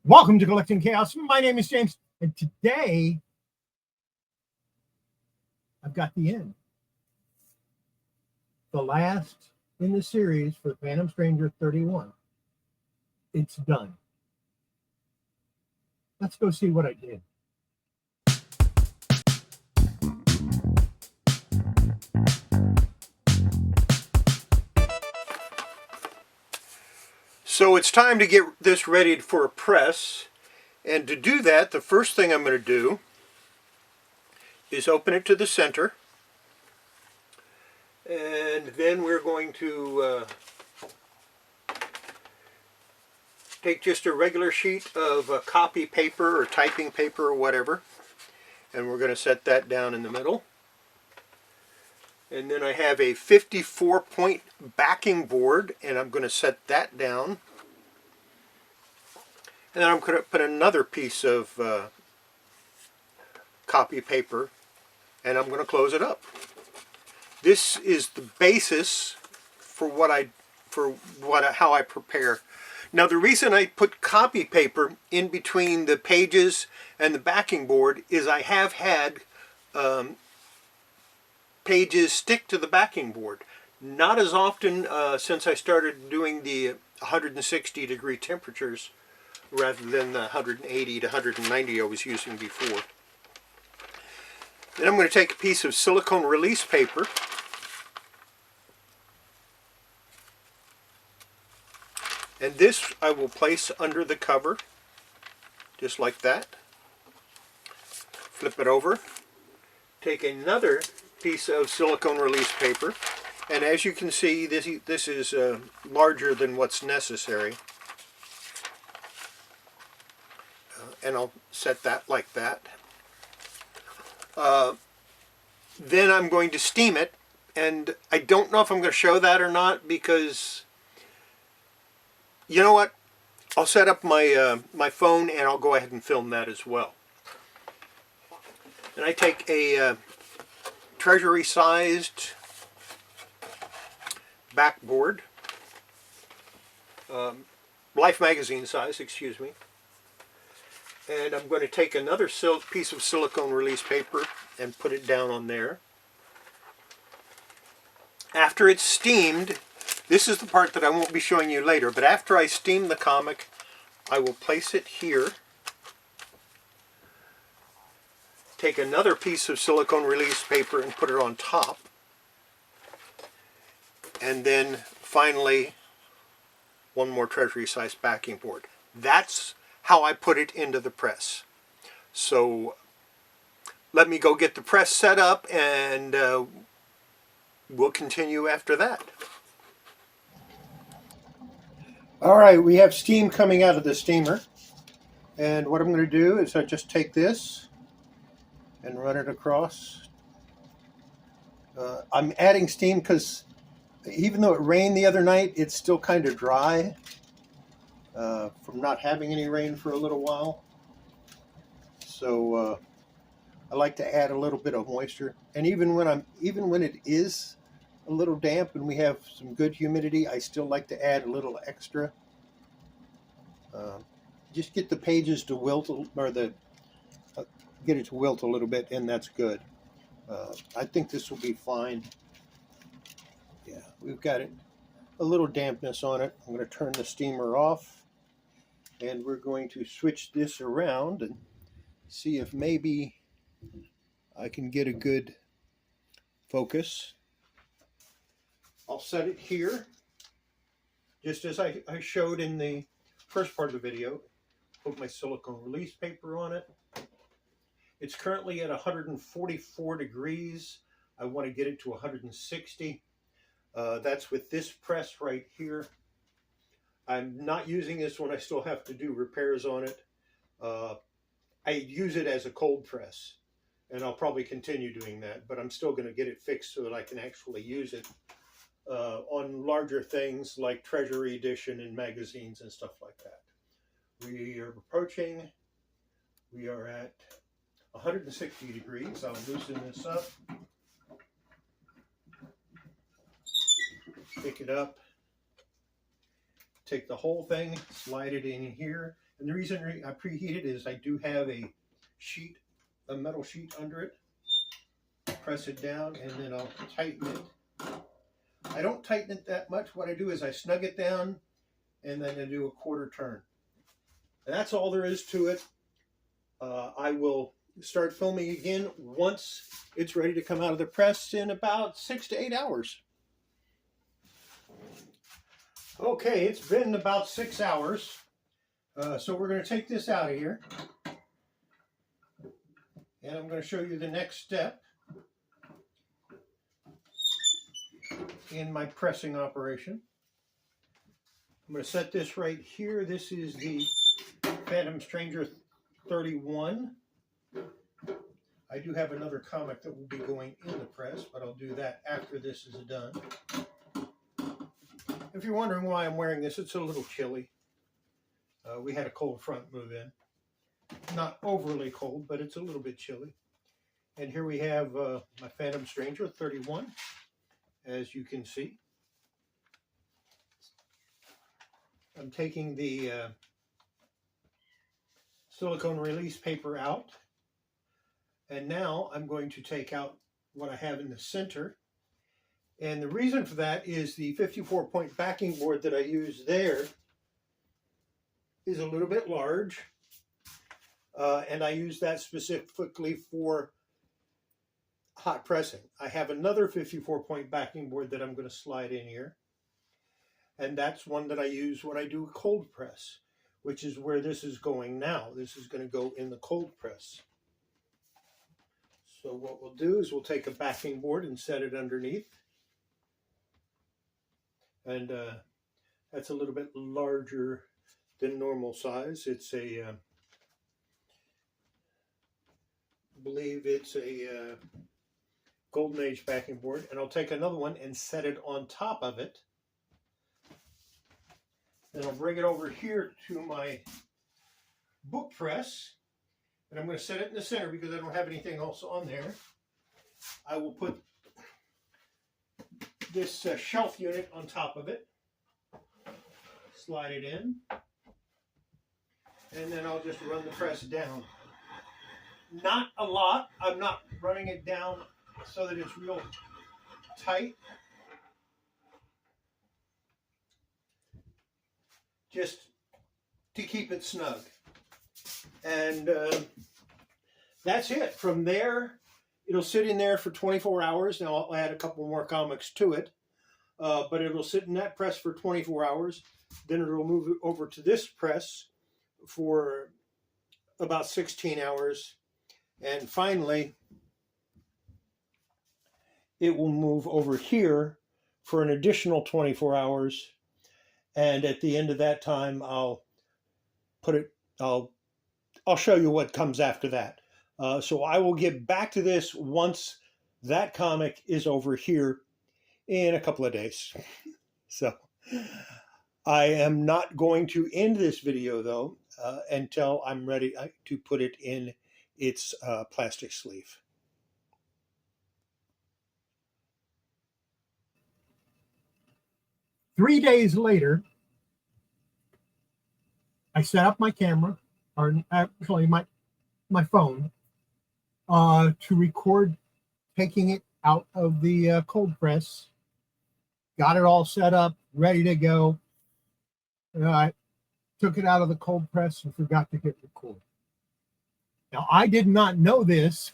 Welcome to Kollecting Kaos. My name is James, and today I've got the end. The last in the series for Phantom Stranger 31. It's done. Let's go see what I did. So it's time to get this ready for a press. And to do that, the first thing I'm going to do is open it to the center. And then we're going to take just a regular sheet of copy paper or typing paper or whatever. And we're going to set that down in the middle. And then I have a 54-point backing board, and I'm going to set that down. And then I'm going to put another piece of copy paper, and I'm going to close it up. This is the basis for how I prepare. Now, the reason I put copy paper in between the pages and the backing board is I have had pages stick to the backing board. Not as often since I started doing the 160-degree temperatures rather than the 180 to 190 I was using before. Then I'm going to take a piece of silicone release paper and this I will place under the cover just like that. Flip it over. Take another piece of silicone release paper, and as you can see, this is larger than what's necessary, and I'll set that like that. Then I'm going to steam it, and I don't know if I'm going to show that or not, because you know what, I'll set up my my phone and I'll go ahead and film that as well. And I take a treasury sized backboard, Life magazine size, excuse me, and I'm going to take another piece of silicone release paper and put it down on there. After it's steamed, this is the part that I won't be showing you later, but after I steam the comic, I will place it here. Take another piece of silicone release paper and put it on top. And then finally, one more treasury size backing board. That's how I put it into the press. So let me go get the press set up, and we'll continue after that. All right, we have steam coming out of the steamer. And what I'm going to do is I just take this and run it across. I'm adding steam because even though it rained the other night, it's still kind of dry from not having any rain for a little while. So I like to add a little bit of moisture. And even when it is a little damp and we have some good humidity, I still like to add a little extra. Just get the pages to wilt, or get it to wilt a little bit, and that's good. I think this will be fine. Yeah, we've got it, a little dampness on it. I'm going to turn the steamer off, and we're going to switch this around and see if maybe I can get a good focus. I'll set it here, just as I showed in the first part of the video. Put my silicone release paper on it. It's currently at 144 degrees. I want to get it to 160. That's with this press right here. I'm not using this one. I still have to do repairs on it. I use it as a cold press, and I'll probably continue doing that, but I'm still going to get it fixed so that I can actually use it on larger things like Treasury Edition and magazines and stuff like that. We are approaching, we are at 160 degrees. I'll loosen this up, pick it up, take the whole thing, slide it in here, And the reason I preheat it is I do have a sheet, a metal sheet under it. Press it down and then I'll tighten it. I don't tighten it that much. What I do is I snug it down and then I do a quarter turn. And that's all there is to it. I will start filming again once it's ready to come out of the press in about 6 to 8 hours. Okay, it's been about 6 hours. So we're going to take this out of here. And I'm going to show you the next step in my pressing operation. I'm going to set this right here. This is the Phantom Stranger 31. I do have another comic that will be going in the press, but I'll do that after this is done. If you're wondering why I'm wearing this, it's a little chilly. We had a cold front move in. Not overly cold, but it's a little bit chilly. And here we have my Phantom Stranger 31, as you can see. I'm taking the silicone release paper out. And now I'm going to take out what I have in the center. And the reason for that is the 54-point backing board that I use there is a little bit large. And I use that specifically for hot pressing. I have another 54-point backing board that I'm going to slide in here. And that's one that I use when I do a cold press, which is where this is going now. This is going to go in the cold press. So what we'll do is we'll take a backing board and set it underneath. And that's a little bit larger than normal size. It's a, I believe it's a Golden Age backing board. And I'll take another one and set it on top of it. Then I'll bring it over here to my book press. And I'm going to set it in the center because I don't have anything else on there. I will put this shelf unit on top of it. Slide it in. And then I'll just run the press down. Not a lot. I'm not running it down so that it's real tight. Just to keep it snug. And that's it. From there, it'll sit in there for 24 hours. Now, I'll add a couple more comics to it. But it'll sit in that press for 24 hours. Then it'll move it over to this press for about 16 hours. And finally, it will move over here for an additional 24 hours. And at the end of that time, I'll show you what comes after that. So I will get back to this once that comic is over here in a couple of days. So I am not going to end this video, though, until I'm ready to put it in its plastic sleeve. Three days later, I set up my camera, or actually my phone, to record taking it out of the cold press. Got it all set up, ready to go. I took it out of the cold press and forgot to hit record. Now, I did not know this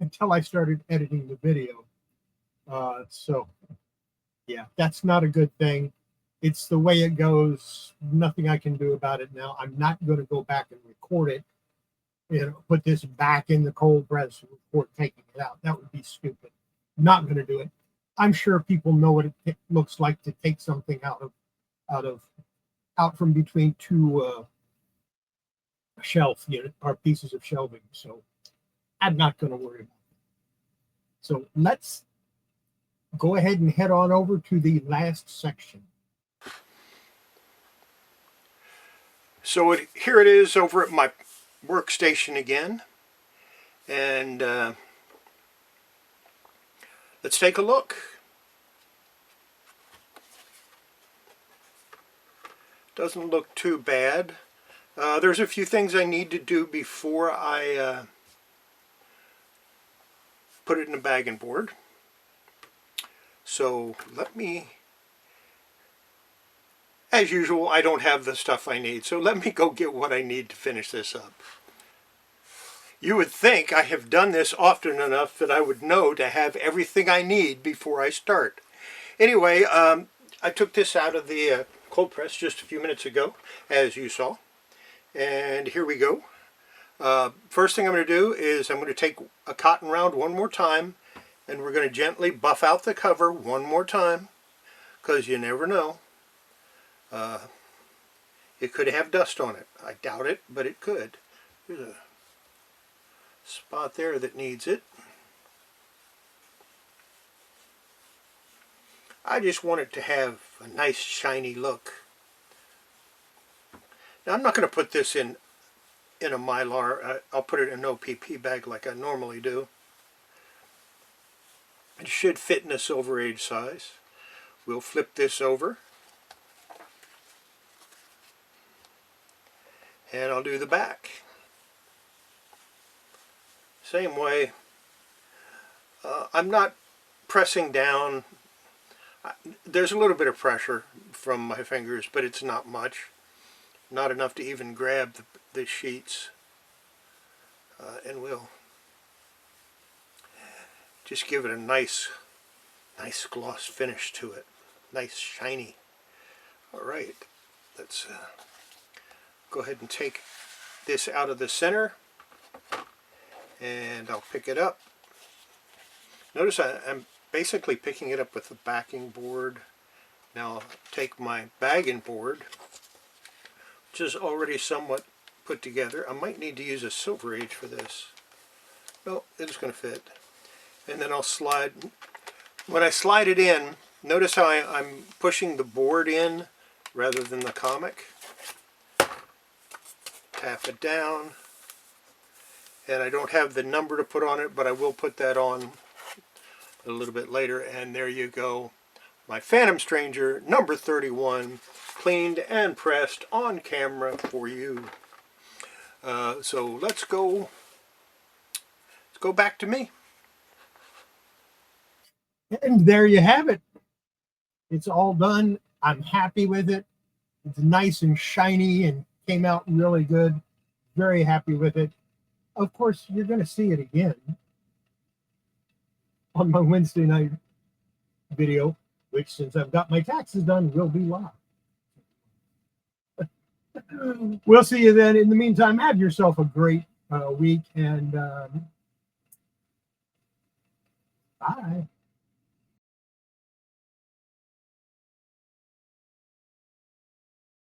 until I started editing the video. So, yeah, that's not a good thing. It's the way it goes. Nothing I can do about it now. I'm not going to go back and record it. Put this back in the cold press and record taking it out. That would be stupid. Not going to do it. I'm sure people know what it looks like to take something out from between two shelf unit or pieces of shelving. So I'm not going to worry about it. So let's go ahead and head on over to the last section. So here it is over at my workstation again. And let's take a look. Doesn't look too bad. There's a few things I need to do before I put it in a bag and board. So let me, as usual, I don't have the stuff I need, so let me go get what I need to finish this up. You would think I have done this often enough that I would know to have everything I need before I start. Anyway, I took this out of the cold press just a few minutes ago, as you saw. And here we go. First thing I'm going to do is I'm going to take a cotton round one more time, and we're going to gently buff out the cover one more time, because you never know. It could have dust on it. I doubt it, but it could. There's a spot there that needs it. I just want it to have a nice shiny look. Now I'm not going to put this in a Mylar. I'll put it in an OPP bag like I normally do. It should fit in a Silver Age size. We'll flip this over. And I'll do the back. Same way. I'm not pressing down. There's a little bit of pressure from my fingers, but it's not much. Not enough to even grab the sheets. And we'll just give it a nice gloss finish to it. Nice shiny. Alright, let's go ahead and take this out of the center, and I'll pick it up. Notice I'm basically picking it up with the backing board. Now I'll take my bagging board, which is already somewhat put together. I might need to use a Silver Age for this. No, it's going to fit. And then I'll slide. When I slide it in, notice how I'm pushing the board in rather than the comic. Tap it down. And I don't have the number to put on it, but I will put that on a little bit later. And there you go. My Phantom Stranger number 31, cleaned and pressed on camera for you. So let's go back to me. And there you have it. It's all done. I'm happy with it. It's nice and shiny and came out really good. Very happy with it. Of course, you're going to see it again on my Wednesday night video, which, since I've got my taxes done, will be live. We'll see you then. In the meantime, have yourself a great week, and bye.